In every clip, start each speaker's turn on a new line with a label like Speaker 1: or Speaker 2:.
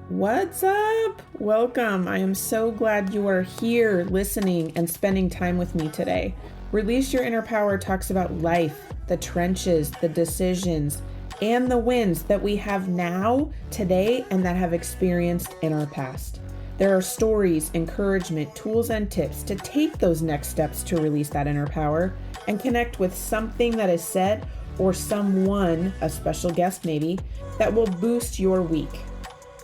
Speaker 1: What's up? Welcome. I am so glad you are here listening and spending time with me today. Release Your Inner Power talks about life, the trenches, the decisions, and the wins that we have now, today, and that have experienced in our past. There are stories, encouragement, tools, and tips to take those next steps to release that inner power and connect with something that is said or someone, a special guest maybe, that will boost your week.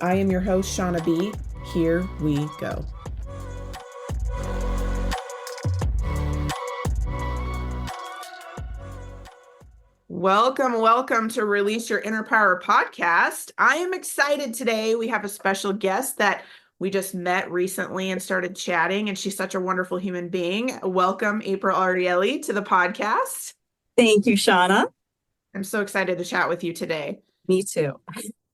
Speaker 1: I am your host, Shauna B. Here we go. Welcome to Release Your Inner Power podcast. I am excited today. We have a special guest that we just met recently and started chatting, and she's such a wonderful human being. Welcome, April Arielli, to the podcast.
Speaker 2: Thank you, Shauna.
Speaker 1: I'm so excited to chat with you today.
Speaker 2: Me too.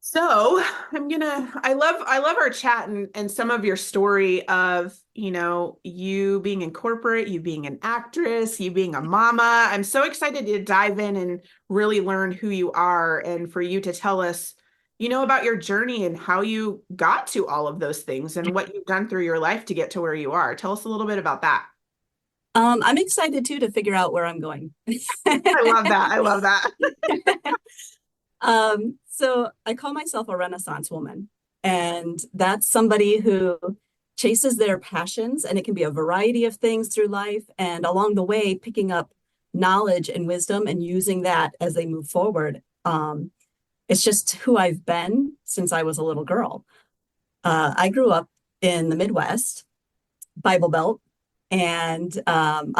Speaker 1: So I love our chat and some of your story of, you being in corporate, you being an actress, you being a mama. I'm so excited to dive in and really learn who you are and for you to tell us, about your journey and how you got to all of those things and what you've done through your life to get to where you are. Tell us a little bit about that.
Speaker 2: I'm excited too to figure out where I'm going.
Speaker 1: I love that.
Speaker 2: So I call myself a Renaissance woman, and that's somebody who chases their passions, and it can be a variety of things through life, and along the way, picking up knowledge and wisdom and using that as they move forward. It's just who I've been since I was a little girl. I grew up in the Midwest, Bible Belt, and on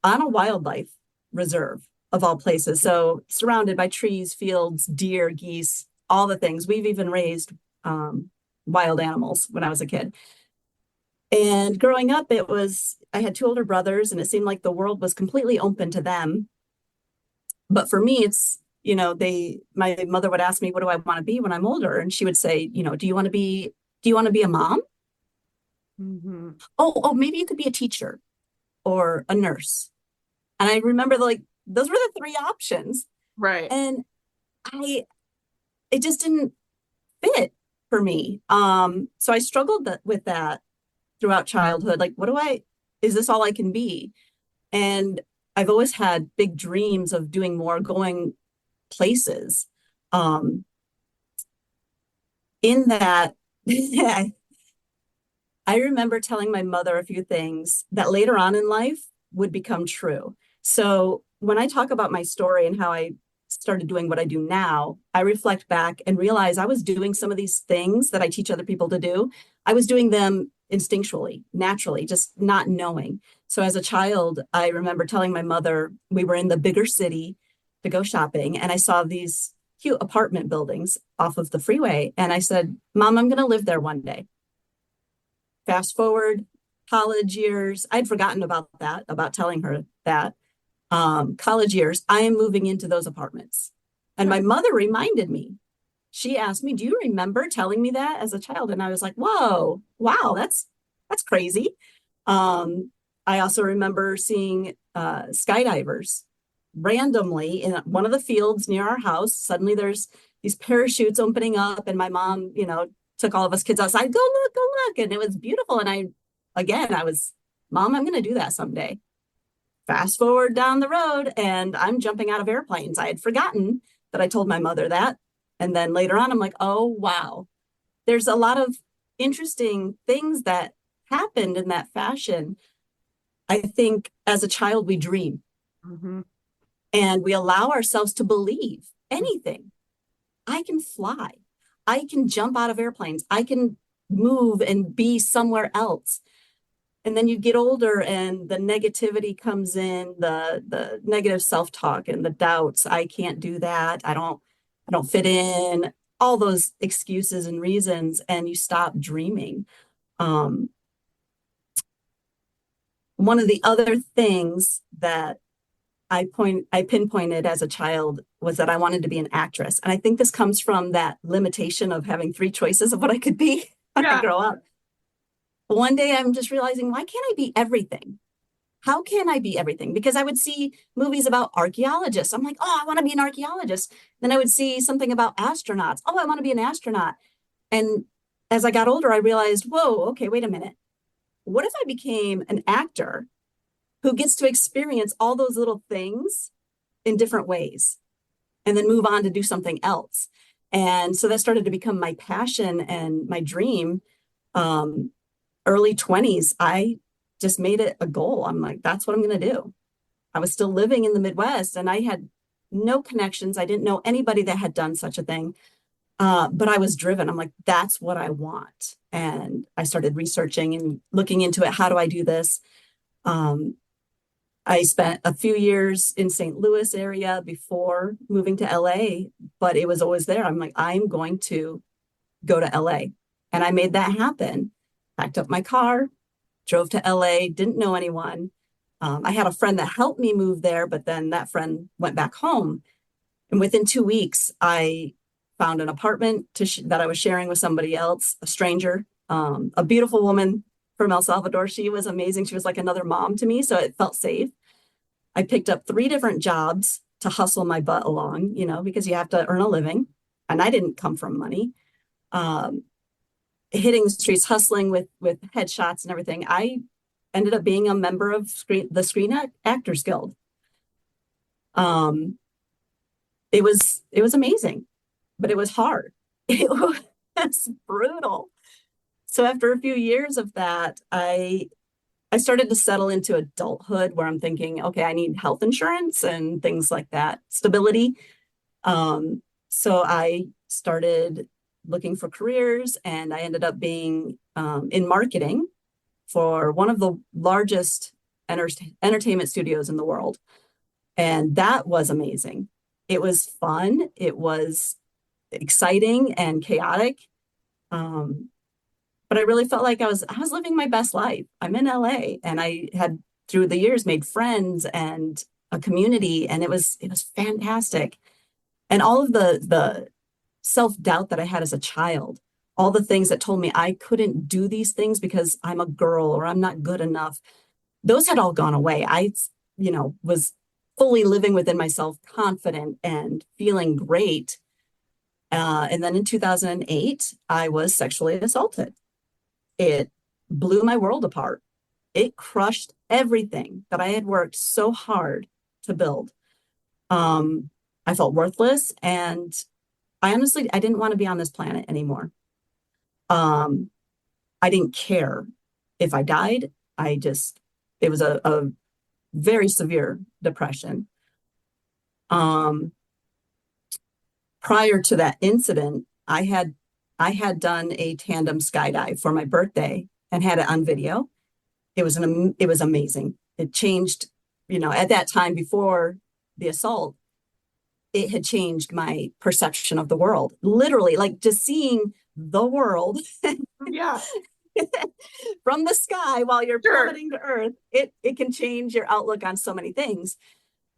Speaker 2: a wildlife reserve of all places. So surrounded by trees, fields, deer, geese, all the things. We've even raised wild animals when I was a kid. And growing up, I had two older brothers, and it seemed like the world was completely open to them. But for me, it's, my mother would ask me, what do I want to be when I'm older? And she would say, do you want to be a mom? Mm-hmm. Oh, maybe you could be a teacher or a nurse. And I remember those were the three options.
Speaker 1: Right.
Speaker 2: And it just didn't fit for me. So I struggled with that throughout childhood. Like, is this all I can be? And I've always had big dreams of doing more, going places. In that, I remember telling my mother a few things that later on in life would become true. So when I talk about my story and how I started doing what I do now, I reflect back and realize I was doing some of these things that I teach other people to do. I was doing them instinctually, naturally, just not knowing. So as a child, I remember telling my mother, we were in the bigger city to go shopping, and I saw these cute apartment buildings off of the freeway. And I said, Mom, I'm going to live there one day. Fast forward, college years, I'd forgotten about telling her that. College years, I am moving into those apartments. And my mother reminded me. She asked me, do you remember telling me that as a child? And I was like, whoa, wow, that's crazy. I also remember seeing skydivers randomly in one of the fields near our house. Suddenly there's these parachutes opening up, and my mom, took all of us kids outside, go look. And it was beautiful. And I was, Mom, I'm going to do that someday. Fast forward down the road, and I'm jumping out of airplanes. I had forgotten that I told my mother that. And then later on, I'm like, oh, wow. There's a lot of interesting things that happened in that fashion. I think as a child, we dream. Mm-hmm. And we allow ourselves to believe anything. I can fly. I can jump out of airplanes. I can move and be somewhere else. And then you get older and the negativity comes in, the negative self-talk and the doubts. I can't do that. I don't fit in, all those excuses and reasons, and you stop dreaming. One of the other things that I pinpointed as a child was that I wanted to be an actress. And I think this comes from that limitation of having three choices of what I could be when I grow up. But one day I'm just realizing, why can't I be everything? how can I be everything? Because I would see movies about archaeologists. I'm like, oh, I want to be an archaeologist. Then I would see something about astronauts. Oh, I want to be an astronaut. And as I got older, I realized, whoa, okay, wait a minute. What if I became an actor who gets to experience all those little things in different ways and then move on to do something else? And so that started to become my passion and my dream. Early 20s, I just made it a goal. I'm like, that's what I'm going to do. I was still living in the Midwest and I had no connections. I didn't know anybody that had done such a thing. But I was driven. I'm like, that's what I want. And I started researching and looking into it. How do I do this? I spent a few years in St. Louis area before moving to LA, but it was always there. I'm like, I'm going to go to LA. And I made that happen. Packed up my car, drove to LA, didn't know anyone. I had a friend that helped me move there, but then that friend went back home. And within 2 weeks, I found an apartment that I was sharing with somebody else, a stranger, a beautiful woman from El Salvador. She was amazing. She was like another mom to me, so it felt safe. I picked up 3 different jobs to hustle my butt along, because you have to earn a living. And I didn't come from money. Hitting the streets, hustling with headshots and everything. I ended up being a member of the Screen Actors Guild. It was amazing, but it was hard. It was brutal. So after a few years of that, I started to settle into adulthood where I'm thinking, okay, I need health insurance and things like that, stability. So I started looking for careers, and I ended up being in marketing for one of the largest entertainment studios in the world. And that was amazing. It was fun. It was exciting and chaotic. But I really felt like I was living my best life. I'm in LA, and I had through the years made friends and a community, and it was fantastic. And all of the self-doubt that I had as a child, all the things that told me I couldn't do these things because I'm a girl or I'm not good enough, those had all gone away. I, was fully living within myself, confident and feeling great. And then in 2008, I was sexually assaulted. It blew my world apart. It crushed everything that I had worked so hard to build. I felt worthless, and I didn't want to be on this planet anymore. I didn't care if I died. It was a very severe depression. Prior to that incident, I had done a tandem skydive for my birthday and had it on video. It was amazing. It changed, at that time before the assault, it had changed my perception of the world. Literally, like just seeing the world
Speaker 1: Yeah.
Speaker 2: from the sky while you're
Speaker 1: Sure.
Speaker 2: plummeting to earth, it can change your outlook on so many things.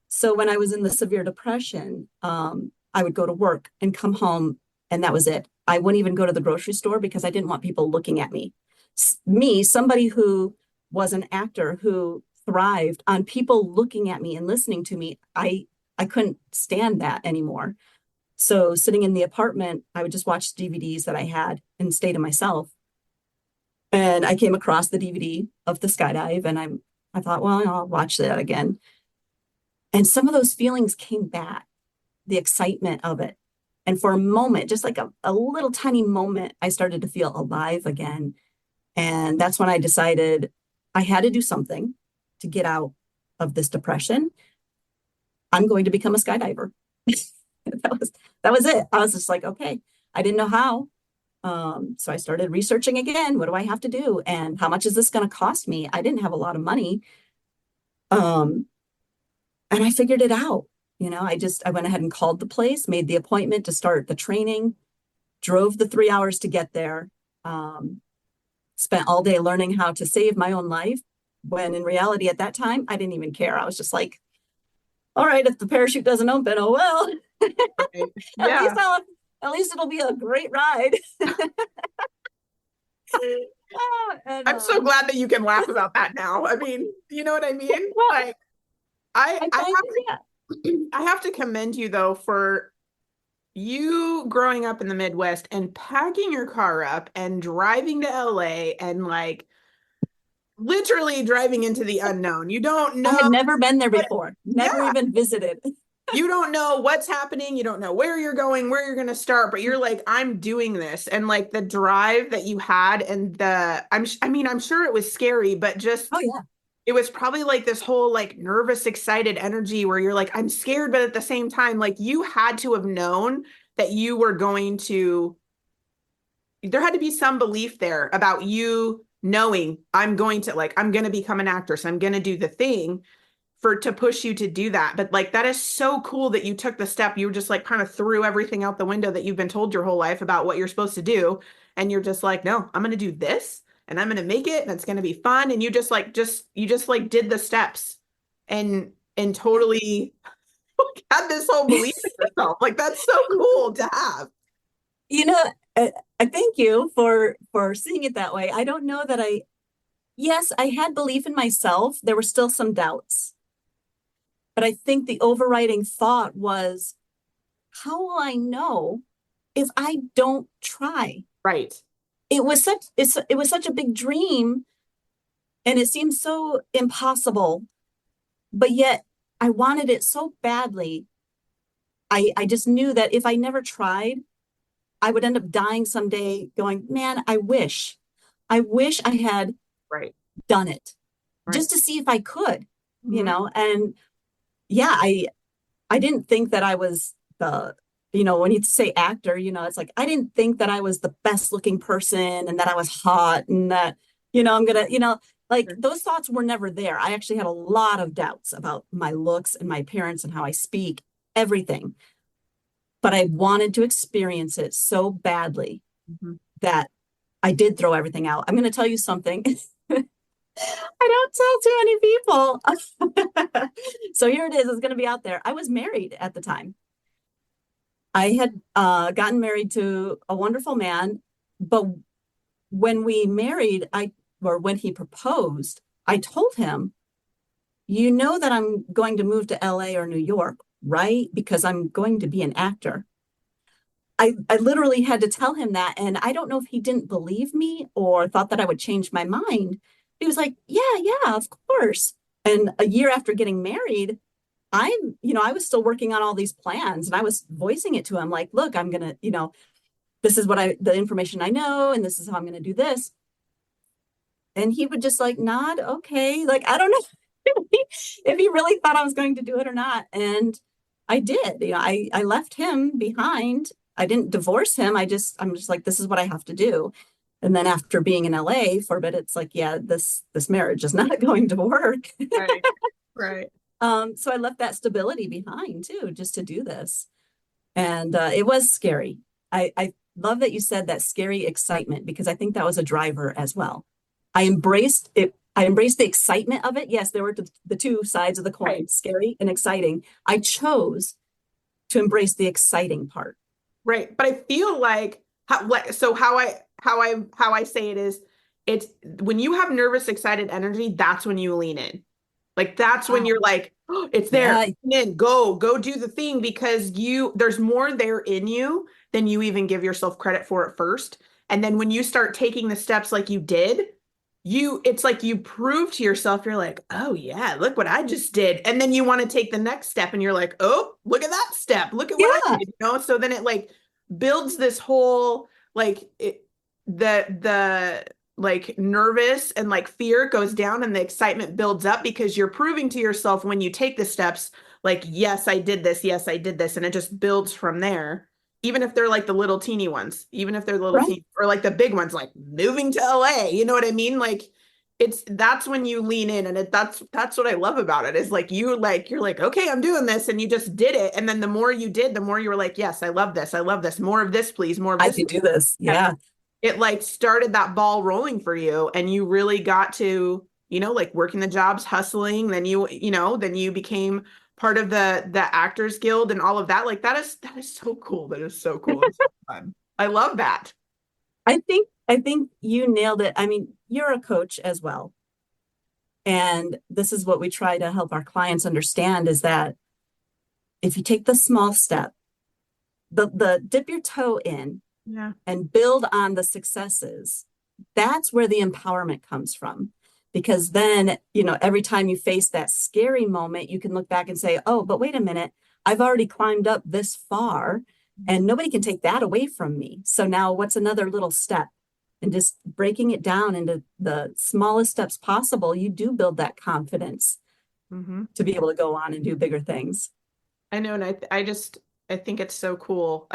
Speaker 2: So when I was in the severe depression, I would go to work and come home, and that was it. I wouldn't even go to the grocery store because I didn't want people looking at me. Somebody who was an actor who thrived on people looking at me and listening to me, I couldn't stand that anymore. So sitting in the apartment, I would just watch DVDs that I had and stay to myself. And I came across the DVD of the skydive, and I thought, well, I'll watch that again. And some of those feelings came back, the excitement of it. And for a moment, just like a little tiny moment, I started to feel alive again. And that's when I decided I had to do something to get out of this depression. I'm going to become a skydiver. that was it. I was just like, okay, I didn't know how. So I started researching again. What do I have to do? And how much is this going to cost me? I didn't have a lot of money. And I figured it out. I went ahead and called the place, made the appointment to start the training, drove the 3 hours to get there, spent all day learning how to save my own life, when in reality at that time, I didn't even care. I was just like, all right, if the parachute doesn't open, oh well.
Speaker 1: Right. Yeah.
Speaker 2: At least it'll be a great ride. And
Speaker 1: I'm so glad that you can laugh about that now. I mean, you know what I mean?
Speaker 2: well,
Speaker 1: Like I
Speaker 2: I
Speaker 1: I
Speaker 2: find it, yeah.
Speaker 1: have to I have to commend you though for you growing up in the Midwest and packing your car up and driving to LA and like literally driving into the unknown. You don't
Speaker 2: I had
Speaker 1: know
Speaker 2: never been there
Speaker 1: what,
Speaker 2: before, never
Speaker 1: yeah,
Speaker 2: even visited.
Speaker 1: you don't know what's happening. You don't know where you're going, where you're going to start, but you're like, I'm doing this. And like the drive that you had and I mean, I'm sure it was scary, but just
Speaker 2: Oh yeah.
Speaker 1: it was probably like this whole like nervous, excited energy where you're like, I'm scared, but at the same time, like you had to have known that you were going to, there had to be some belief there about you knowing I'm going to become an actress. I'm going to do the thing for to push you to do that. But like that is so cool that you took the step. You just like kind of threw everything out the window that you've been told your whole life about what you're supposed to do. And you're just like, no, I'm going to do this and I'm going to make it and it's going to be fun. And you just like did the steps and totally had this whole belief in yourself. Like that's so cool to have.
Speaker 2: You know, I thank you for seeing it that way. I don't know that yes, I had belief in myself. There were still some doubts. But I think the overriding thought was, how will I know if I don't try?
Speaker 1: Right.
Speaker 2: It was such a big dream and it seemed so impossible, but yet I wanted it so badly. I just knew that if I never tried, I would end up dying someday going, man, I wish I had
Speaker 1: Right.
Speaker 2: done it
Speaker 1: Right.
Speaker 2: just to see if I could,
Speaker 1: Mhm.
Speaker 2: and yeah, I didn't think that I was the, when you say actor, it's like, I didn't think that I was the best looking person and that I was hot and that, I'm gonna, like
Speaker 1: Sure.
Speaker 2: those thoughts were never there. I actually had a lot of doubts about my looks and my appearance and how I speak, everything. But I wanted to experience it so badly
Speaker 1: Mhm.
Speaker 2: that I did throw everything out. I'm going to tell you something. I don't tell too many people. So here it is. It's going to be out there. I was married at the time. I had gotten married to a wonderful man, but when we married, or when he proposed, I told him, you know that I'm going to move to LA or New York, right? Because I'm going to be an actor. I literally had to tell him that. And I don't know if he didn't believe me or thought that I would change my mind. He was like, yeah, of course. And a year after getting married, I was still working on all these plans and I was voicing it to him like, look, I'm going to, this is the information I know, and this is how I'm going to do this. And he would just like nod, okay. Like, I don't know if he really thought I was going to do it or not. And I did, I left him behind. I didn't divorce him. I'm just like, this is what I have to do. And then after being in LA for a bit, it's like, yeah, this marriage is not going to work.
Speaker 1: Right. Right.
Speaker 2: So I left that stability behind too, just to do this. And it was scary. I love that you said that scary excitement because I think that was a driver as well. I embraced it. I embraced the excitement of it. Yes, there were the two sides of the coin,
Speaker 1: Right.
Speaker 2: scary and exciting. I chose to embrace the exciting part.
Speaker 1: Right. But I feel like how I say it is it's when you have nervous, excited energy, that's when you lean in. Like that's when
Speaker 2: Ah,
Speaker 1: you're like, oh, it's there.
Speaker 2: yeah,
Speaker 1: Lean in, go do the thing because there's more there in you than you even give yourself credit for at first. And then when you start taking the steps like you did, it's like you prove to yourself, you're like, oh yeah, look what I just did. And then you want to take the next step and you're like, oh, look at that step. Look at what I
Speaker 2: yeah.
Speaker 1: did, So then it like builds this whole the like nervous and like fear goes down and the excitement builds up because you're proving to yourself when you take the steps, like, yes, I did this. Yes, I did this. And it just builds from there even if they're like the little teeny ones, even if they're little
Speaker 2: Right.
Speaker 1: teeny or like the big ones, like moving to LA, you know what I mean? Like that's when you lean in and that's what I love about it is like you're like, okay, I'm doing this and you just did it. And then the more you did, the more you were like, yes, I love this. I love this. More of this, please. More of
Speaker 2: I
Speaker 1: this.
Speaker 2: can do this.
Speaker 1: And
Speaker 2: Yeah.
Speaker 1: it like started that ball rolling for you and you really got to, like working the jobs, hustling, then you became part of the Actors Guild and all of that. Like that is so cool. That is so cool. It's so fun. I love that.
Speaker 2: I think I think you nailed it. I mean, you're a coach as well. And this is what we try to help our clients understand is that if you take the small step, the dip your toe in
Speaker 1: Yeah.
Speaker 2: and build on the successes, that's where the empowerment comes from. Because then, every time you face that scary moment, you can look back and say, oh, but wait a minute, I've already climbed up this far and nobody can take that away from me. So now what's another little step? And just breaking it down into the smallest steps possible, you do build that confidence
Speaker 1: Mm-hmm.
Speaker 2: to be able to go on and do bigger things.
Speaker 1: I know, and I think it's so cool.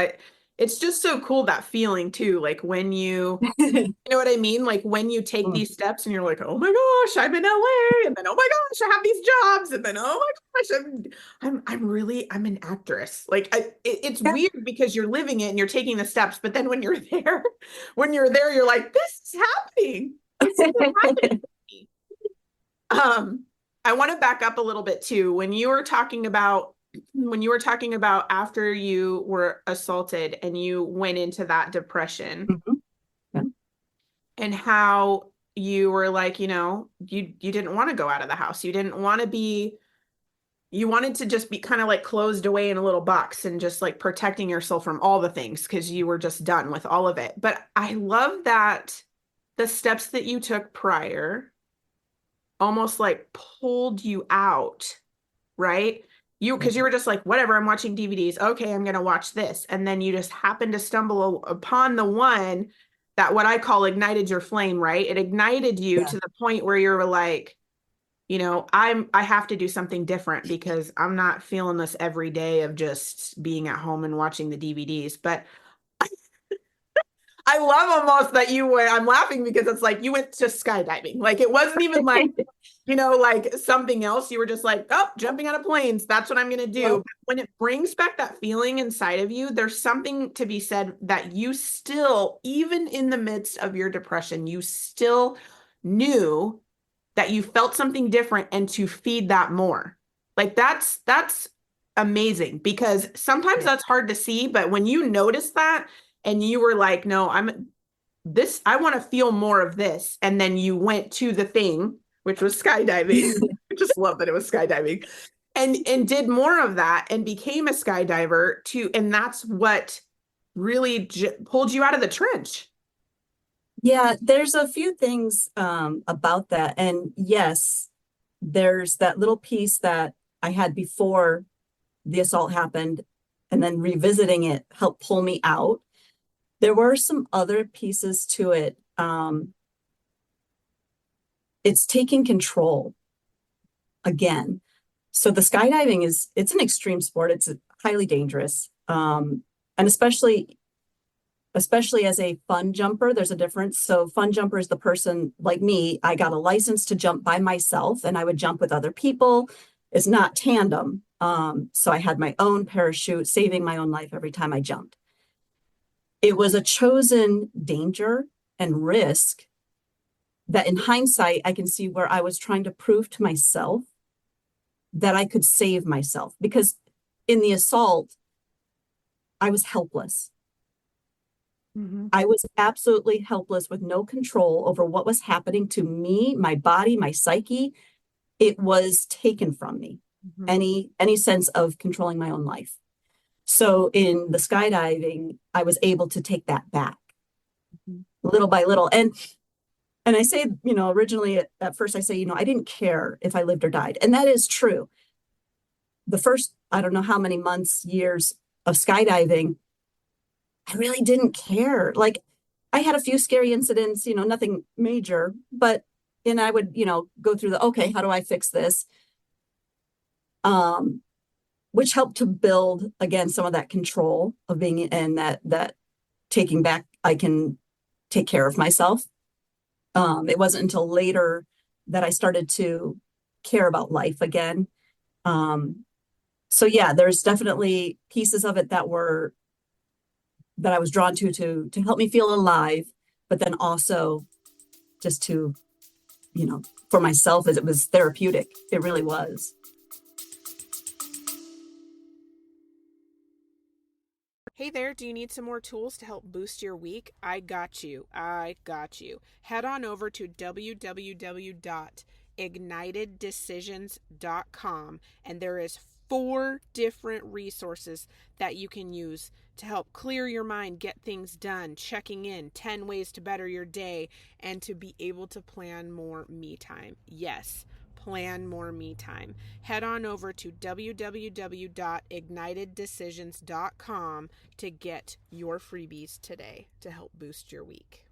Speaker 1: It's just so cool, that feeling too, like when you know what I mean? Like when you take these steps and you're like, oh my gosh, I'm in LA, and then oh my gosh, I have these jobs, and then oh my gosh, I'm an actress. Like it's
Speaker 2: Yeah.
Speaker 1: weird because you're living it and you're taking the steps, but then when you're there, you're like, this is happening. This is happening. Um, I want to back up a little bit too. When you were talking about after you were assaulted and you went into that depression,
Speaker 2: Mhm. Yeah.
Speaker 1: and how you were like, you didn't want to go out of the house. You wanted to just be kind of like closed away in a little box and just like protecting yourself from all the things because you were just done with all of it. But I love that the steps that you took prior almost like pulled you out, right? Because you were just like, whatever, I'm watching DVDs. Okay, I'm going to watch this. And then you just happened to stumble upon the one that what I call ignited your flame, right? It ignited you
Speaker 2: Yeah.
Speaker 1: to the point where you were like, I have to do something different because I'm not feeling this every day of just being at home and watching the DVDs. But I love almost that I'm laughing because it's like you went to skydiving. Like it wasn't even like, like something else. You were just like, oh, jumping out of planes. That's what I'm going to do.
Speaker 2: Well,
Speaker 1: But when it brings back that feeling inside of you, there's something to be said that you still, even in the midst of your depression, you still knew that you felt something different and to feed that more. Like that's amazing because sometimes
Speaker 2: yeah.
Speaker 1: that's hard to see, but when you notice that and you were like, no, I want to feel more of this. And then you went to the thing, which was skydiving. I just love that it was skydiving. And did more of that and became a skydiver and that's what really pulled you out of the trench.
Speaker 2: Yeah, there's a few things about that. And yes, there's that little piece that I had before the assault happened, and then revisiting it helped pull me out. There were some other pieces to it. It's taking control again. So the skydiving it's an extreme sport. It's highly dangerous. And especially as a fun jumper, there's a difference. So fun jumper is the person like me. I got a license to jump by myself and I would jump with other people. It's not tandem. So I had my own parachute, saving my own life every time I jumped. It was a chosen danger and risk that in hindsight, I can see where I was trying to prove to myself that I could save myself, because in the assault, I was helpless.
Speaker 1: Mm-hmm.
Speaker 2: I was absolutely helpless with no control over what was happening to me, my body, my psyche. It was taken from me,
Speaker 1: Mm-hmm.
Speaker 2: any sense of controlling my own life. So in the skydiving, I was able to take that back little by little. And I say, originally at first I say, I didn't care if I lived or died. And that is true. The first, I don't know how many months, years of skydiving, I really didn't care. Like I had a few scary incidents, nothing major, but and I would, go through okay, how do I fix this? Which helped to build again some of that control of being and that taking back, I can take care of myself. It wasn't until later that I started to care about life again. So yeah, there's definitely pieces of it that I was drawn to help me feel alive, but then also just to, for myself, as it was therapeutic. It really was.
Speaker 1: Hey there, do you need some more tools to help boost your week? I got you. I got you. Head on over to www.igniteddecisions.com and there is 4 different resources that you can use to help clear your mind, get things done, checking in, 10 ways to better your day, and to be able to plan more me time. Yes, plan more me time. Head on over to www.igniteddecisions.com to get your freebies today to help boost your week.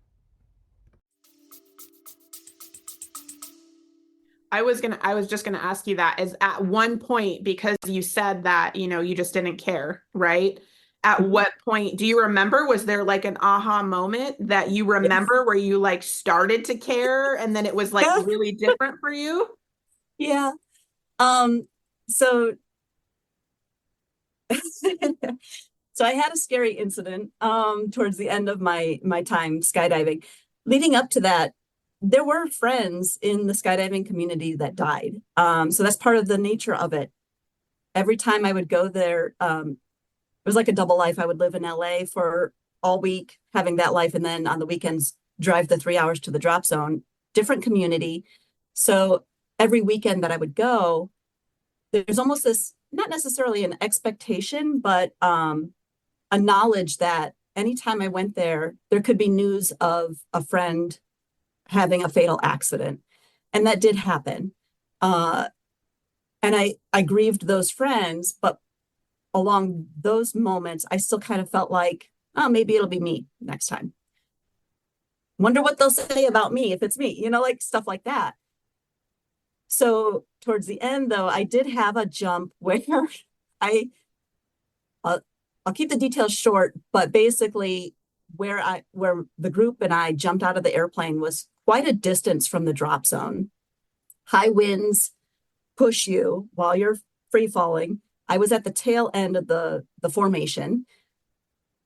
Speaker 1: I was just gonna ask you that is at one point, because you said that, you just didn't care, right? At what point, do you remember, was there like an aha moment that you remember where you like started to care and then it was like really different for you?
Speaker 2: Yeah. So so I had a scary incident towards the end of my time skydiving. Leading up to that, there were friends in the skydiving community that died. So that's part of the nature of it. Every time I would go there, it was like a double life. I would live in LA for all week, having that life, and then on the weekends, drive the 3 hours to the drop zone, different community. So every weekend that I would go, there's almost this, not necessarily an expectation, but a knowledge that anytime I went there, there could be news of a friend having a fatal accident. And that did happen. And I grieved those friends, but along those moments, I still kind of felt like, oh, maybe it'll be me next time. Wonder what they'll say about me if it's me, like stuff like that. So towards the end, though, I did have a jump where I, I'll keep the details short, but basically where the group and I jumped out of the airplane was quite a distance from the drop zone. High winds push you while you're free falling. I was at the tail end of the formation.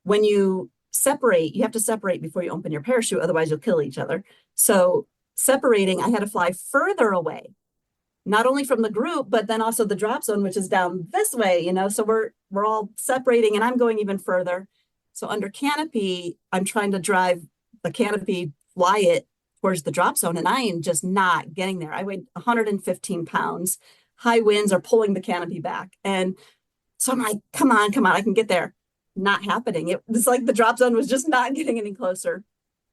Speaker 2: When you separate, you have to separate before you open your parachute, otherwise you'll kill each other. So separating, I had to fly further away, not only from the group, but then also the drop zone, which is down this way, so we're all separating and I'm going even further. So under canopy, I'm trying to drive the canopy, fly it towards the drop zone, and I am just not getting there. I weighed 115 pounds. High winds are pulling the canopy back. And so I'm like, come on, I can get there. Not happening. It was like the drop zone was just not getting any closer.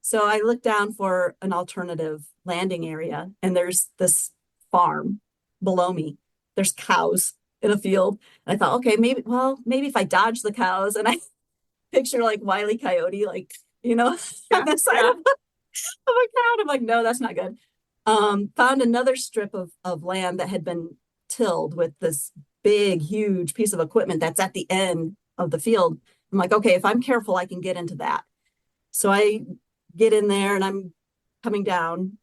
Speaker 2: So I looked down for an alternative landing area, and there's this farm below me. There's cows in a field. And I thought, okay, maybe if I dodge the cows, and I picture like Wile E. Coyote, like,
Speaker 1: Yeah,
Speaker 2: on the side of a crowd. I'm like, no, that's not good. Found another strip of land that had been tilled with this big, huge piece of equipment that's at the end of the field. I'm like, okay, if I'm careful, I can get into that. So I get in there and I'm coming down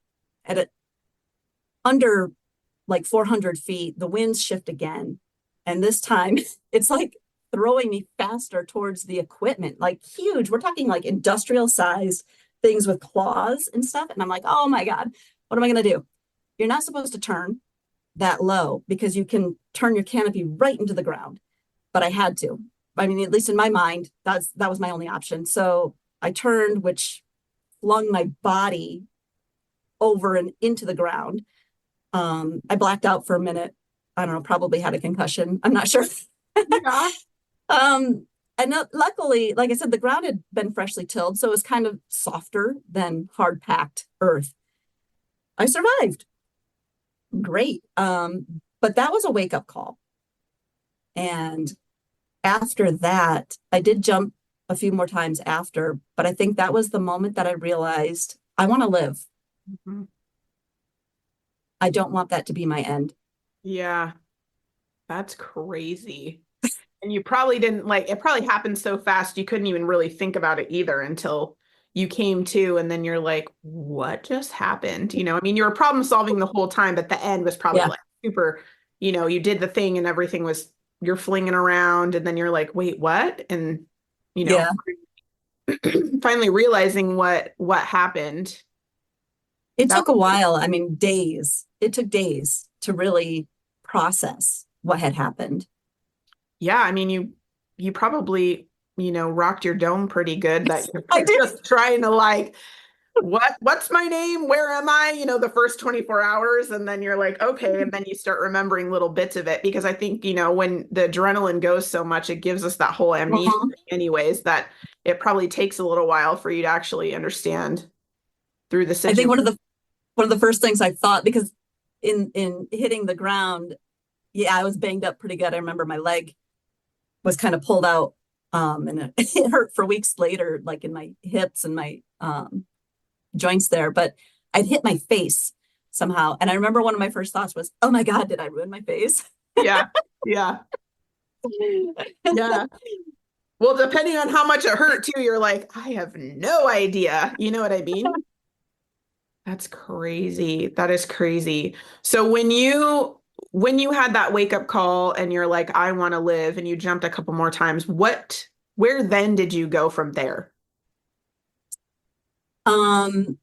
Speaker 2: at it under like 400 feet. The winds shift again. And this time it's like throwing me faster towards the equipment, like huge. We're talking like industrial sized things with claws and stuff. And I'm like, oh my God, what am I going to do? You're not supposed to turn that low because you can turn your canopy right into the ground. But I had to. I mean, at least in my mind, that was my only option. So I turned, which flung my body over and into the ground. I blacked out for a minute. I don't know, probably had a concussion. I'm not sure.
Speaker 1: Yeah.
Speaker 2: And luckily, like I said, the ground had been freshly tilled, so it was kind of softer than hard packed earth. I survived. Great. But that was a wake up call. And after that, I did jump a few more times after, but I think that was the moment that I realized I want to live.
Speaker 1: Mm-hmm.
Speaker 2: I don't want that to be my end.
Speaker 1: Yeah, that's crazy. And you probably didn't it probably happened so fast you couldn't even really think about it either until you came to, and then you're like, what just happened? I mean, you were problem solving the whole time, but the end was probably
Speaker 2: Yeah.
Speaker 1: like super, you did the thing and everything was, you're flinging around, and then you're like, wait, what? And,
Speaker 2: Yeah.
Speaker 1: finally realizing what happened.
Speaker 2: It
Speaker 1: That
Speaker 2: took a while. I mean, days. It took days to really process what had happened.
Speaker 1: Yeah, I mean, you probably rocked your dome pretty good that you're
Speaker 2: I did.
Speaker 1: just trying to like, what's my name? Where am I? The first 24 hours. And then you're like, okay. And then you start remembering little bits of it because I think, when the adrenaline goes so much, it gives us that whole amnesia
Speaker 2: Mhm.
Speaker 1: anyways, that it probably takes a little while for you to actually understand through the
Speaker 2: I think
Speaker 1: situation.
Speaker 2: one of the first things I thought, because in hitting the ground, yeah, I was banged up pretty good. I remember my leg was kind of pulled out, and it hurt for weeks later, like in my hips and my joints there. But I'd hit my face somehow, and I remember one of my first thoughts was, "Oh my God, did I ruin my face?"
Speaker 1: Yeah. Yeah. Yeah. Well, depending on how much it hurt too, you're like, I have no idea. You know what I mean? That's crazy. That is crazy. So when you had that wake up call and you're like, I want to live, and you jumped a couple more times, where then did you go from there?
Speaker 2: Um,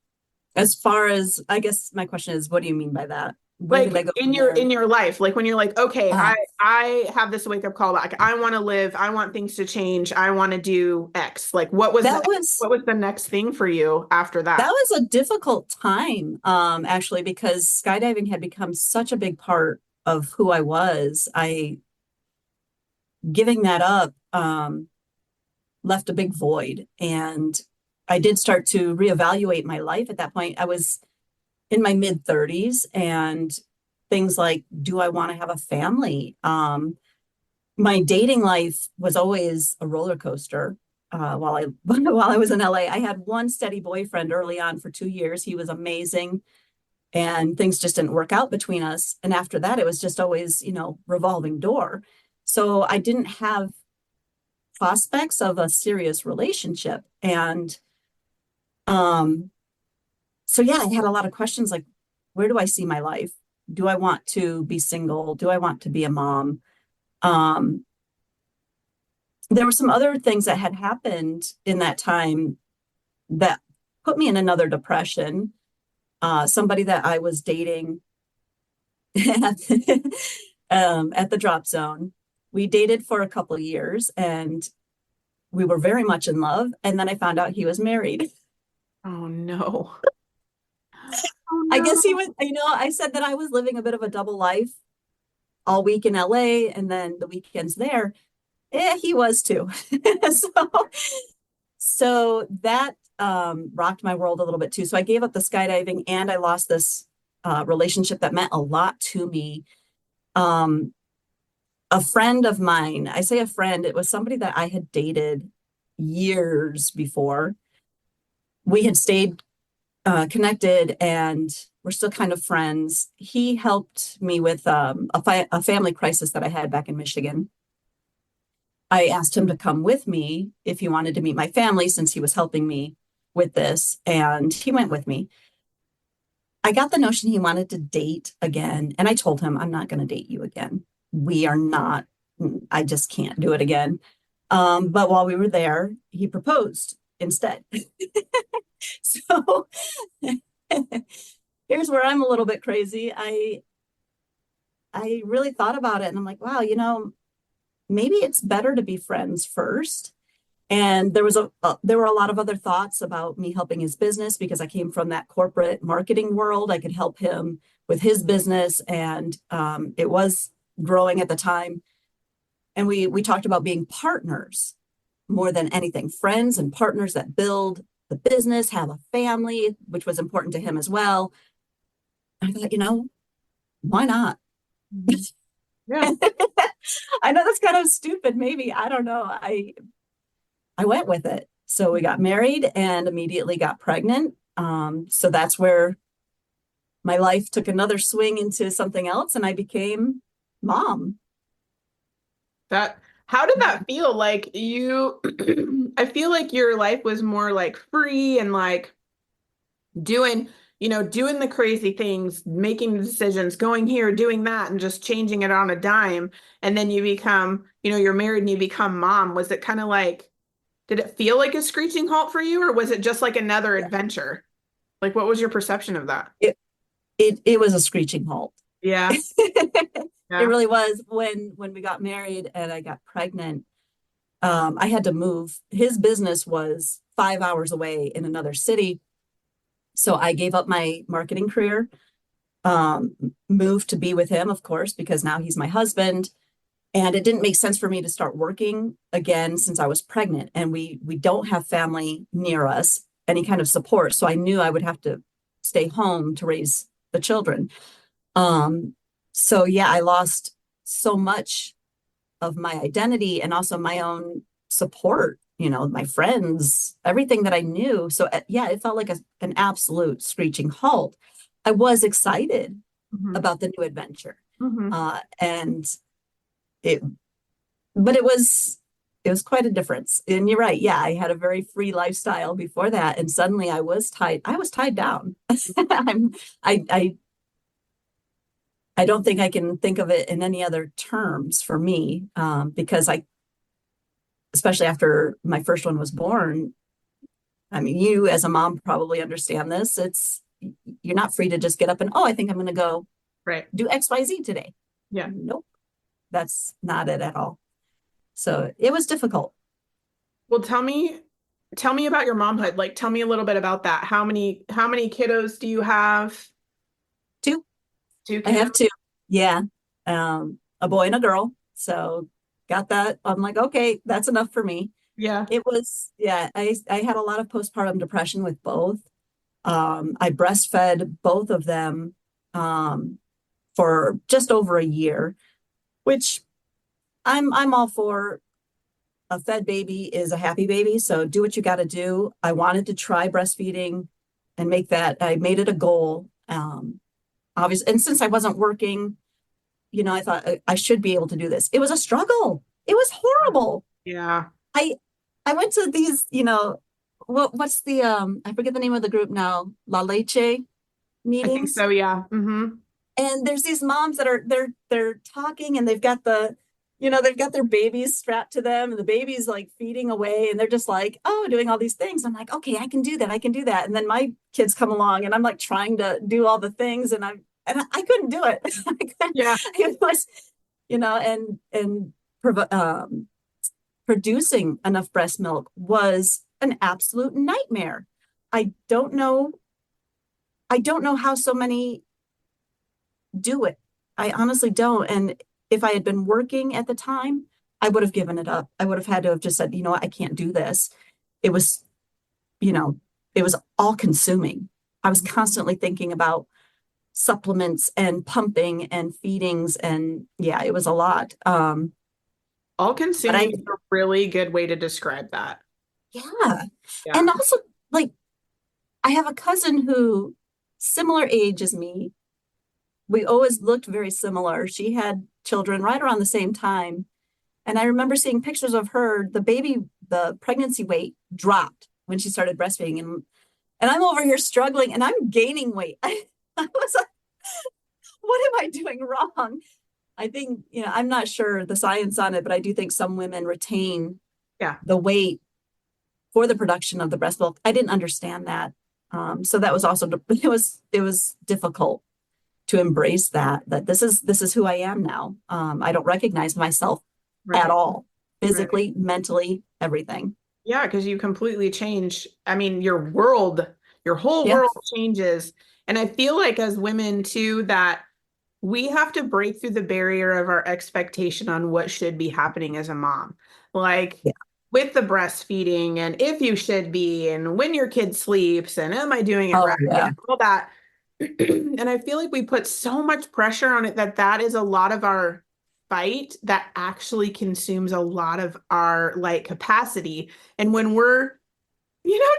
Speaker 2: as far as, I guess my question is, what do you mean by that? Where did I
Speaker 1: Like
Speaker 2: go
Speaker 1: in
Speaker 2: from
Speaker 1: your
Speaker 2: there?
Speaker 1: in your life, like when you're like, okay,
Speaker 2: Uh,
Speaker 1: I have this wake up call, like I want to live, I want things to change, I want to do X. Like
Speaker 2: that was
Speaker 1: what was the next thing for you after
Speaker 2: that
Speaker 1: that?
Speaker 2: was a difficult time, actually, because skydiving had become such a big part of who I was. I giving that up left a big void, and I did start to reevaluate my life at that point. I was in my mid 30s, and things like, do I want to have a family? My dating life was always a roller coaster. While I while I was in LA, I had one steady boyfriend early on for 2 years. He was amazing, and things just didn't work out between us. And after that, it was just always, revolving door. So I didn't have prospects of a serious relationship. And um, so yeah, I had a lot of questions like, where do I see my life? Do I want to be single? Do I want to be a mom? Um, there were some other things that had happened in that time that put me in another depression. Somebody that I was dating at the drop zone. We dated for a couple of years and we were very much in love. And then I found out he was married.
Speaker 1: Oh no. Oh
Speaker 2: I guess he
Speaker 1: no.
Speaker 2: was, I said that I was living a bit of a double life all week in LA and then the weekends there. Yeah, he was too. so, so that rocked my world a little bit too. So I gave up the skydiving and I lost this relationship that meant a lot to me. Um, a friend of mine, I say a friend, it was somebody that I had dated years before. We had stayed connected and we're still kind of friends. He helped me with a family crisis that I had back in Michigan. I asked him to come with me if he wanted to meet my family since he was helping me with this, and he went with me. I got the notion he wanted to date again, and I told him, I'm not going to date you again. We are not, I just can't do it again. But while we were there, he proposed instead. So here's where I'm a little bit crazy. I really thought about it and I'm like, wow, maybe it's better to be friends first. And there were a lot of other thoughts about me helping his business because I came from that corporate marketing world. I could help him with his business, and it was growing at the time. And we talked about being partners more than anything, friends and partners that build the business, have a family, which was important to him as well. I thought, why not?
Speaker 1: Yeah.
Speaker 2: I know that's kind of stupid, maybe. I don't know. I went with it. So we got married and immediately got pregnant. So that's where my life took another swing into something else, and I became mom.
Speaker 1: That how did that feel? Like you I feel like your life was more like free and like doing, doing the crazy things, making the decisions, going here, doing that, and just changing it on a dime. And then you become, you're married and you become mom. Was it kind of like, did it feel like a screeching halt for you, or was it just like another adventure? Like, what was your perception of that?
Speaker 2: It was a screeching halt.
Speaker 1: Yeah.
Speaker 2: It
Speaker 1: Yeah.
Speaker 2: really was when we got married and I got pregnant. I had to move. His business was 5 hours away in another city. So I gave up my marketing career, moved to be with him, of course, because now he's my husband. And it didn't make sense for me to start working again since I was pregnant. And we don't have family near us, any kind of support. So I knew I would have to stay home to raise the children. Um, so yeah, I lost so much of my identity and also my own support, my friends, everything that I knew. So yeah, it felt like an absolute screeching halt. I was excited
Speaker 1: Mm-hmm.
Speaker 2: about the new adventure.
Speaker 1: Mm-hmm.
Speaker 2: And it, but it was quite a difference. And you're right. Yeah, I had a very free lifestyle before that. And suddenly I was tied down. I I don't think I can think of it in any other terms for me, because especially after my first one was born, I mean, you as a mom probably understand this. You're not free to just get up and, oh, I think I'm going to go
Speaker 1: Right.
Speaker 2: do XYZ today.
Speaker 1: Yeah.
Speaker 2: Nope, that's not it at all. So it was difficult.
Speaker 1: Well, tell me about your momhood. Like, tell me a little bit about that. How many kiddos do you have?
Speaker 2: Two,
Speaker 1: Two
Speaker 2: I have
Speaker 1: kiddos?
Speaker 2: two. Yeah. A boy and a girl. So got that. I'm like, okay, that's enough for me.
Speaker 1: Yeah.
Speaker 2: It was, yeah, I had a lot of postpartum depression with both. I breastfed both of them for just over a year, which I'm all for. A fed baby is a happy baby, so do what you got to do. I wanted to try breastfeeding and I made it a goal. Obviously, and since I wasn't working, I thought I should be able to do this. It was a struggle. It was horrible.
Speaker 1: Yeah.
Speaker 2: I I went to these, what's the I forget the name of the group now, La Leche
Speaker 1: I think
Speaker 2: meetings.
Speaker 1: so. Yeah. Mm-hmm.
Speaker 2: And there's these moms that they're talking and they've got their babies strapped to them and the baby's like feeding away and they're just like, oh, doing all these things. I'm like, okay, I can do that. I can do that. And then my kids come along and I'm like trying to do all the things and I couldn't do it.
Speaker 1: Yeah.
Speaker 2: It was, and producing enough breast milk was an absolute nightmare. I don't know. I don't know how so many do it. I honestly don't. And if I had been working at the time, I would have given it up. I would have had to have just said, what, I can't do this. It was, you know, it was all consuming. I was constantly thinking about supplements and pumping and feedings. And yeah, it was a lot.
Speaker 1: All
Speaker 2: But
Speaker 1: consuming is a really good way to describe that.
Speaker 2: yeah.
Speaker 1: Yeah.
Speaker 2: And also, like, I have a cousin who, similar age as me, we always looked very similar. She had children right around the same time. And I remember seeing pictures of her, the pregnancy weight dropped when she started breastfeeding. And I'm over here struggling and I'm gaining weight. I was like, what am I doing wrong? I think, I'm not sure the science on it, but I do think some women retain
Speaker 1: Yeah.
Speaker 2: the weight for the production of the breast milk. I didn't understand that. So that was also, it was difficult to embrace that this is who I am now. I don't recognize myself at
Speaker 1: Right.
Speaker 2: all,
Speaker 1: Right.
Speaker 2: physically, mentally, everything.
Speaker 1: Yeah, because you completely change. I mean, your whole
Speaker 2: Yeah.
Speaker 1: world changes. And I feel like as women too, that we have to break through the barrier of our expectation on what should be happening as a mom. Like
Speaker 2: Yeah.
Speaker 1: with the breastfeeding and if you should be and when your kid sleeps and am I doing it
Speaker 2: Oh,
Speaker 1: right
Speaker 2: yeah.
Speaker 1: and all that. And I feel like we put so much pressure on it that that is a lot of our fight that actually consumes a lot of our like capacity. And when we're,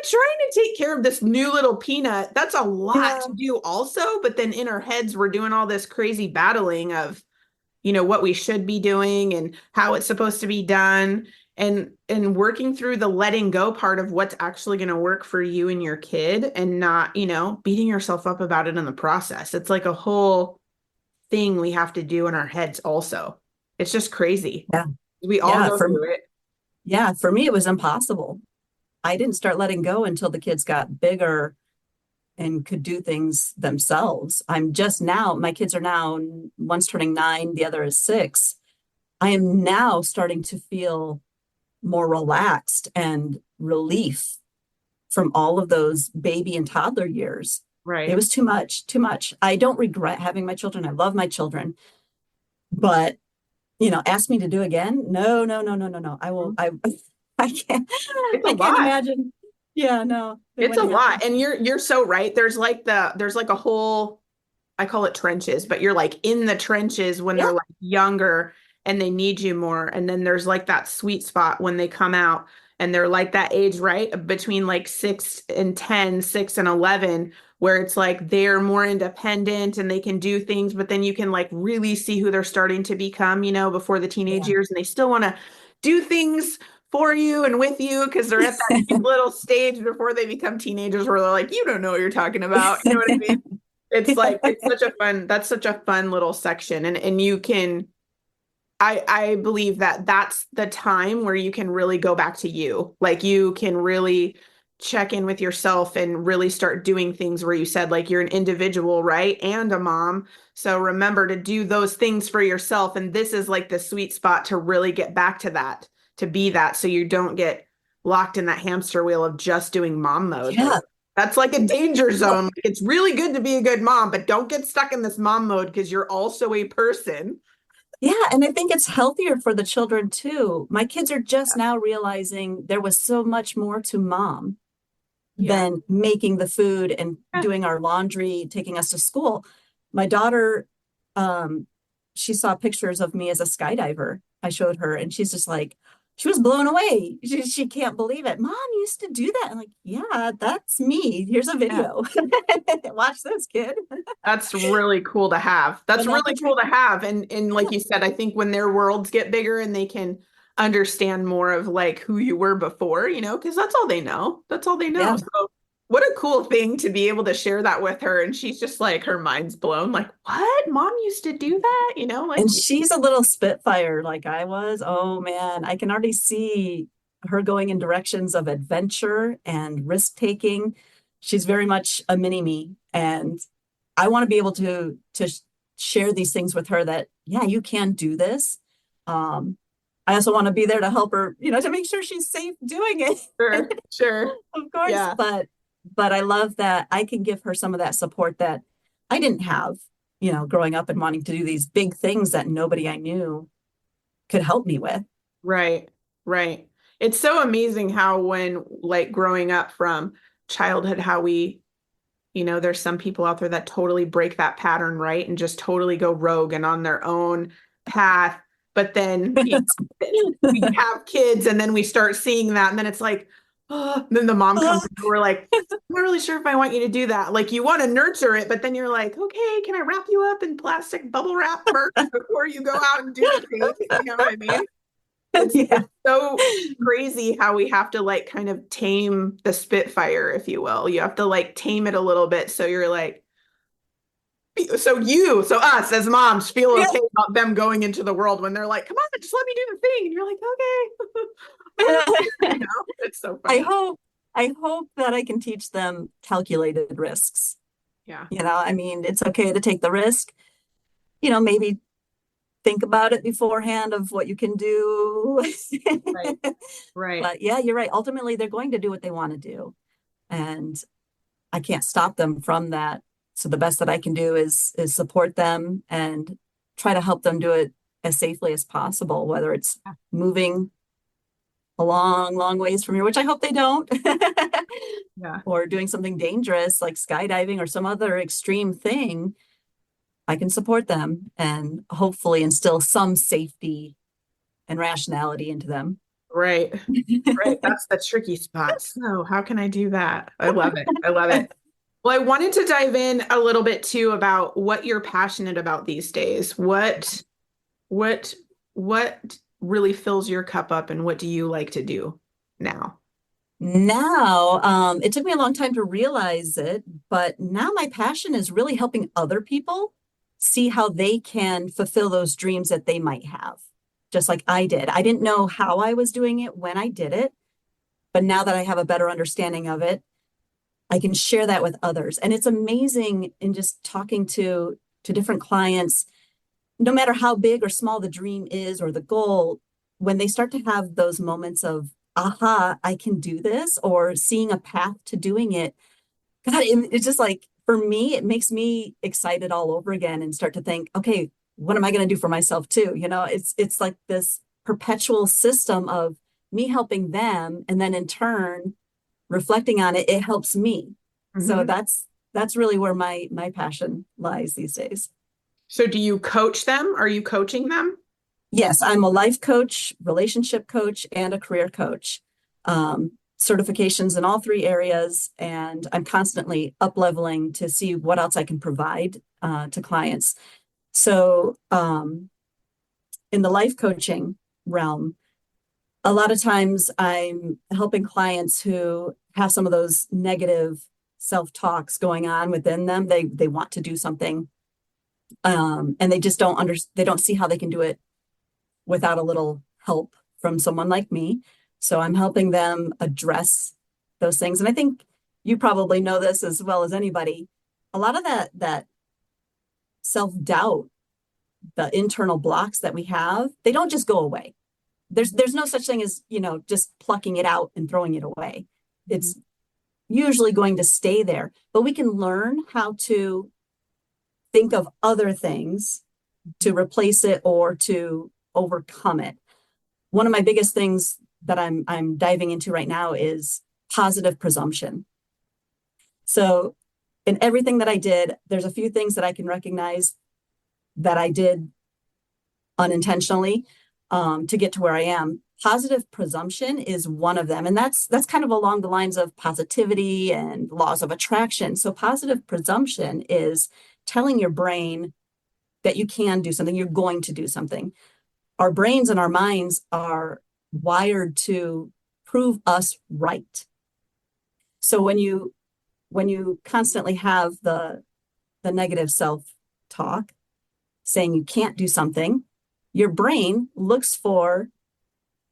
Speaker 1: trying to take care of this new little peanut, that's a lot
Speaker 2: Yeah.
Speaker 1: to do also. But then in our heads, we're doing all this crazy battling of, what we should be doing and how it's supposed to be done. And working through the letting go part of what's actually going to work for you and your kid and not, beating yourself up about it in the process. It's like a whole thing we have to do in our heads also. It's just crazy.
Speaker 2: Yeah.
Speaker 1: We all
Speaker 2: Yeah.
Speaker 1: go through it.
Speaker 2: For me, it was impossible. I didn't start letting go until the kids got bigger and could do things themselves. My kids are now, one's turning 9, the other is 6. I am now starting to feel more relaxed and relief from all of those baby and toddler years. It
Speaker 1: Right.
Speaker 2: was too much, too much. I don't regret having my children. I love my children, but ask me to do again. No, no, no, no, no, no. I will, I can't,
Speaker 1: It's a
Speaker 2: I can't
Speaker 1: lot.
Speaker 2: imagine. Yeah, no, it
Speaker 1: It's a
Speaker 2: wouldn't happen.
Speaker 1: lot. And you're so right. There's like a whole, I call it trenches, but you're like in the trenches when
Speaker 2: Yeah,
Speaker 1: they're like younger and they need you more. And then there's like that sweet spot when they come out and they're like that age, right? Between like 6 and 10, 6 and 11, where it's like they're more independent and they can do things, but then you can like really see who they're starting to become, before the teenage
Speaker 2: yeah.
Speaker 1: years, and they still want to do things for you and with you because they're at that cute little stage before they become teenagers where they're like, you don't know what you're talking about. You know what I mean? It's like that's such a fun little section. And you can I believe that that's the time where you can really go back to you. Like you can really check in with yourself and really start doing things where you said like you're an individual, right? And a mom. So remember to do those things for yourself. And this is like the sweet spot to really get back to that, to be that so you don't get locked in that hamster wheel of just doing mom mode.
Speaker 2: Yeah.
Speaker 1: That's like a danger zone. Like, it's really good to be a good mom, but don't get stuck in this mom mode because you're also a person.
Speaker 2: Yeah, and I think it's healthier for the children too. My kids are just now realizing there was so much more to mom
Speaker 1: Yeah.
Speaker 2: than making the food and
Speaker 1: Yeah.
Speaker 2: doing our laundry, taking us to school. My daughter, um, she saw pictures of me as a skydiver. I showed her, and she's just like, she was blown away. She can't believe it. Mom used to do that. I'm like, yeah, that's me. Here's a
Speaker 1: Yeah.
Speaker 2: video. Watch this, kid.
Speaker 1: That's really cool to have. That's
Speaker 2: But not
Speaker 1: really
Speaker 2: the
Speaker 1: cool
Speaker 2: truth.
Speaker 1: to have. And like
Speaker 2: Yeah,
Speaker 1: you said, I think when their worlds get bigger and they can understand more of like who you were before, because that's all they know. That's all they know.
Speaker 2: yeah.
Speaker 1: So what a cool thing to be able to share that with her. And she's just like, her mind's blown. Like, what? Mom used to do that? Like,
Speaker 2: And she's a little spitfire like I was. Oh man, I can already see her going in directions of adventure and risk taking. She's very much a mini me, and I want to be able to share these things with her that yeah, you can do this. Um, I also want to be there to help her, to make sure she's safe doing it,
Speaker 1: sure, sure.
Speaker 2: of course.
Speaker 1: Yeah.
Speaker 2: But I love that I can give her some of that support that I didn't have, growing up and wanting to do these big things that nobody I knew could help me with.
Speaker 1: Right, right. It's so amazing how when like growing up from childhood, how there's some people out there that totally break that pattern, right? And just totally go rogue and on their own path. But then we have kids and then we start seeing that. And then it's like, oh, then the mom comes and we're like, I'm not really sure if I want you to do that. Like you want to nurture it, but then you're like, okay, can I wrap you up in plastic bubble wrap first before you go out and do the thing? You know what I mean? It's
Speaker 2: Yeah.
Speaker 1: so crazy how we have to like kind of tame the Spitfire, if you will. You have to like tame it a little bit. So you're like, so us as moms feel
Speaker 2: Yeah.
Speaker 1: okay about them going into the world when they're like, come on, just let me do the thing. And you're like, okay. It's so
Speaker 2: I
Speaker 1: funny.
Speaker 2: hope I hope that I can teach them calculated risks.
Speaker 1: Yeah.
Speaker 2: I mean, it's okay to take the risk, maybe think about it beforehand of what you can do.
Speaker 1: Right. Right.
Speaker 2: But yeah, you're right. Ultimately, they're going to do what they want to do. And I can't stop them from that. So the best that I can do is support them and try to help them do it as safely as possible, whether it's moving a long, long ways from here, which I hope they don't,
Speaker 1: Yeah.
Speaker 2: or doing something dangerous like skydiving or some other extreme thing. I can support them and hopefully instill some safety and rationality into them.
Speaker 1: Right. Right. That's the tricky spot. So how can I do that? I love it. I love it. Well, I wanted to dive in a little bit too about what you're passionate about these days. What what really fills your cup up and what do you like to do now?
Speaker 2: Now, it took me a long time to realize it, but now my passion is really helping other people see how they can fulfill those dreams that they might have, just like I did. I didn't know how I was doing it when I did it, but now that I have a better understanding of it, I can share that with others. And it's amazing in just talking to different clients, no matter how big or small the dream is or the goal, when they start to have those moments of, aha, I can do this, or seeing a path to doing it, God, it's just like, for me, it makes me excited all over again and start to think, okay, what am I going to do for myself too? It's like this perpetual system of me helping them, and then in turn, reflecting on it, it helps me. So
Speaker 1: Mm-hmm.
Speaker 2: that's really where my passion lies these days.
Speaker 1: So do you coach them? Are you coaching them?
Speaker 2: Yes, I'm a life coach, relationship coach, and a career coach. Certifications in all three areas, and I'm constantly up leveling to see what else I can provide to clients. So, in the life coaching realm, a lot of times I'm helping clients who have some of those negative self-talks going on within them. They want to do something, and they just they don't see how they can do it without a little help from someone like me. So I'm helping them address those things. And I think you probably know this as well as anybody. A lot of that self-doubt, the internal blocks that we have, they don't just go away. There's no such thing as, just plucking it out and throwing it away. It's usually going to stay there, but we can learn how to think of other things to replace it or to overcome it. One of my biggest things that I'm diving into right now is positive presumption. So in everything that I did, there's a few things that I can recognize that I did unintentionally to get to where I am. Positive presumption is one of them. And that's kind of along the lines of positivity and laws of attraction. So positive presumption is telling your brain that you can do something, you're going to do something. Our brains and our minds are wired to prove us right. So when you constantly have the negative self-talk saying you can't do something, your brain looks for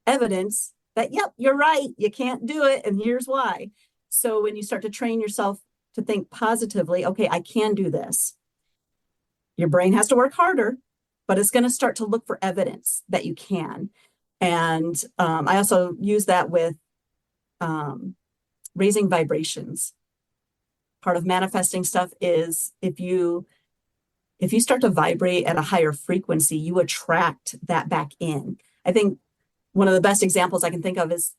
Speaker 2: evidence that, yep, you're right, you can't do it, and here's why. So when you start to train yourself to think positively, okay, I can do this, your brain has to work harder, but it's going to start to look for evidence that you can. And I also use that with raising vibrations. Part of manifesting stuff is if you start to vibrate at a higher frequency, you attract that back in. I think one of the best examples I can think of is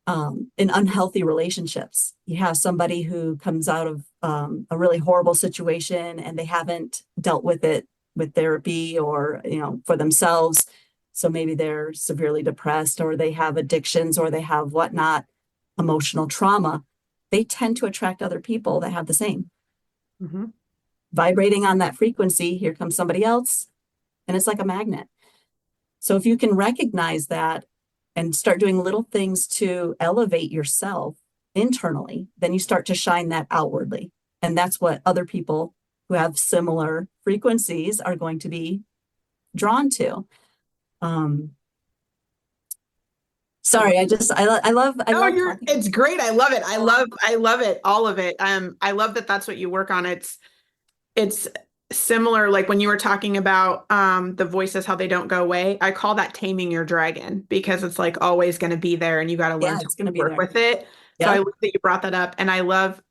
Speaker 2: in unhealthy relationships. You have somebody who comes out of a really horrible situation and they haven't dealt with it with therapy or, for themselves. So maybe they're severely depressed or they have addictions or they have whatnot, emotional trauma. They tend to attract other people that have the same.
Speaker 1: Mm-hmm.
Speaker 2: Vibrating on that frequency, here comes somebody else, and it's like a magnet. So if you can recognize that and start doing little things to elevate yourself internally, then you start to shine that outwardly. And that's what other people who have similar frequencies are going to be drawn to. Sorry, I love
Speaker 1: No,
Speaker 2: talking.
Speaker 1: it's great. I love it. I love it. All of it. I love that that's what you work on. It's similar, like when you were talking about the voices, how they don't go away. I call that taming your dragon because it's like always going to be there and you got to learn
Speaker 2: Yeah,
Speaker 1: to
Speaker 2: it's going to be
Speaker 1: work
Speaker 2: there.
Speaker 1: with it. So I
Speaker 2: Yep.
Speaker 1: love that you brought that up. And I love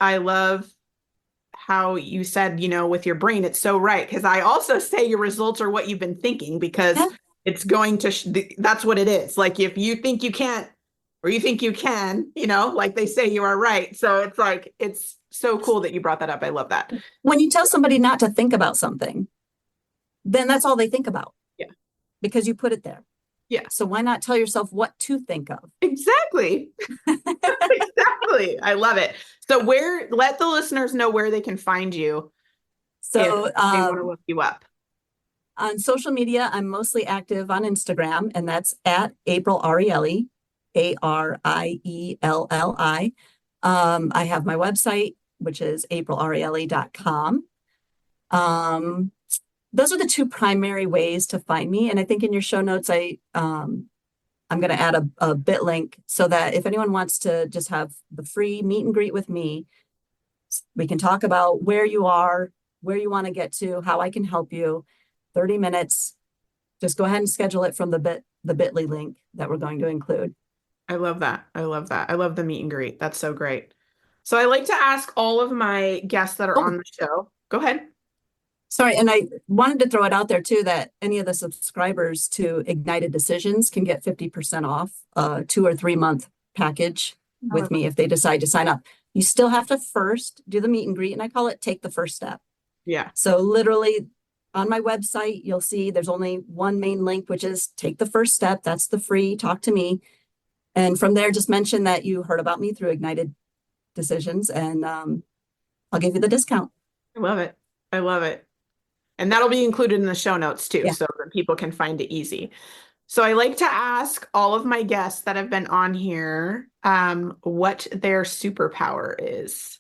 Speaker 1: how you said, with your brain, it's so right. Because I also say your results are what you've been thinking because
Speaker 2: Yeah.
Speaker 1: it's going to, that's what it is. Like if you think you can't, or you think you can, like they say you are right. So it's like, it's so cool that you brought that up. I love that.
Speaker 2: When you tell somebody not to think about something, then that's all they think about
Speaker 1: Yeah.
Speaker 2: because you put it there.
Speaker 1: Yeah.
Speaker 2: So why not tell yourself what to think of?
Speaker 1: Exactly. Exactly. I love it. So let the listeners know where they can find you if
Speaker 2: So
Speaker 1: they want to look you up.
Speaker 2: on social media, I'm mostly active on Instagram, and that's at April Arielli, Arielli. I have my website, which is aprilarielli.com. Those are the two primary ways to find me. And I think in your show notes, I'm going to add a bit link so that if anyone wants to just have the free meet and greet with me, we can talk about where you are, where you want to get to, how I can help you. 30 minutes. Just go ahead and schedule it from the the bit.ly link that we're going to include.
Speaker 1: I love that. I love that. I love the meet and greet. That's so great. So I like to ask all of my guests that are on the show. Go ahead.
Speaker 2: Sorry, and I wanted to throw it out there too that any of the subscribers to Ignited Decisions can get 50% off a 2 or 3 month package with me if they decide to sign up. You still have to first do the meet and greet, and I call it take the first step.
Speaker 1: Yeah.
Speaker 2: So literally on my website, you'll see there's only one main link, which is take the first step. That's the free talk to me. And from there, just mention that you heard about me through Ignited Decisions, and I'll give you the discount.
Speaker 1: I love it. I love it. And that'll be included in the show notes too, so that people can find it easy. So I like to ask all of my guests that have been on here what their superpower is.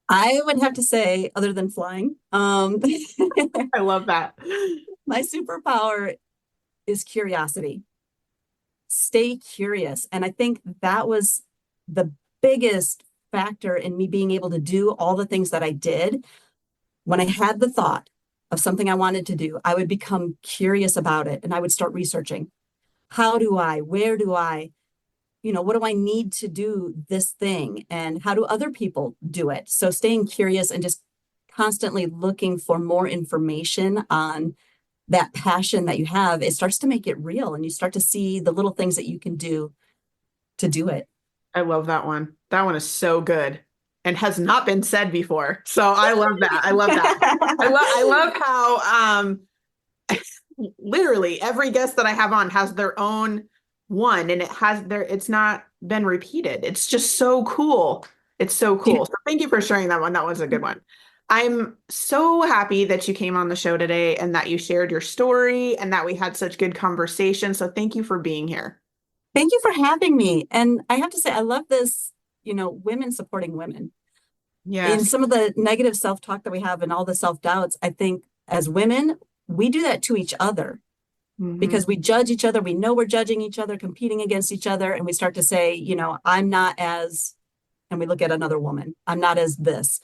Speaker 2: I would have to say, other than flying,
Speaker 1: I love that.
Speaker 2: My superpower is curiosity. Stay curious. And I think that was the biggest factor in me being able to do all the things that I did. When I had the thought of something I wanted to do, I would become curious about it, and I would start researching. Where do I, what do I need to do this thing, and how do other people do it? So staying curious and just constantly looking for more information on that passion that you have, it starts to make it real, and you start to see the little things that you can do to do it.
Speaker 1: I love that one. That one is so good and has not been said before. So I love that. I love that. I love how literally every guest that I have on has their own one, and it's not been repeated. It's just so cool. It's so cool. So thank you for sharing that one. That was a good one. I'm so happy that you came on the show today and that you shared your story and that we had such good conversation. So thank you for being here.
Speaker 2: Thank you for having me. And I have to say, I love this, women supporting women.
Speaker 1: Yeah.
Speaker 2: In some of the negative self-talk that we have and all the self-doubts, I think as women, we do that to each other because we judge each other. We know we're judging each other, competing against each other. And we start to say, I'm not as, and we look at another woman, I'm not as this.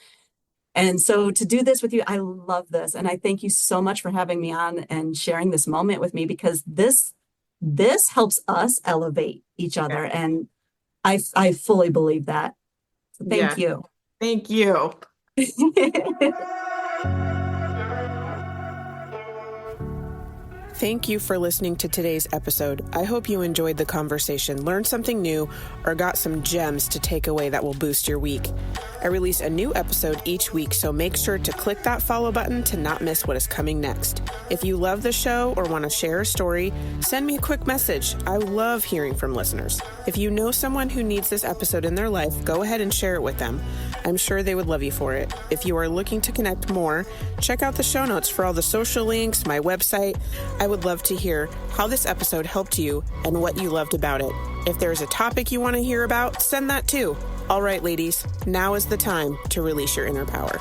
Speaker 2: And so to do this with you, I love this. And I thank you so much for having me on and sharing this moment with me, because this helps us elevate each other. And I fully believe that. So thank you.
Speaker 1: Thank you. Thank you for listening to today's episode. I hope you enjoyed the conversation, learned something new, or got some gems to take away that will boost your week. I release a new episode each week, so make sure to click that follow button to not miss what is coming next. If you love the show or want to share a story, send me a quick message. I love hearing from listeners. If you know someone who needs this episode in their life, go ahead and share it with them. I'm sure they would love you for it. If you are looking to connect more, check out the show notes for all the social links, my website. I would love to hear how this episode helped you and what you loved about it. If there's a topic you want to hear about, send that too. All right, ladies, now is the time to release your inner power.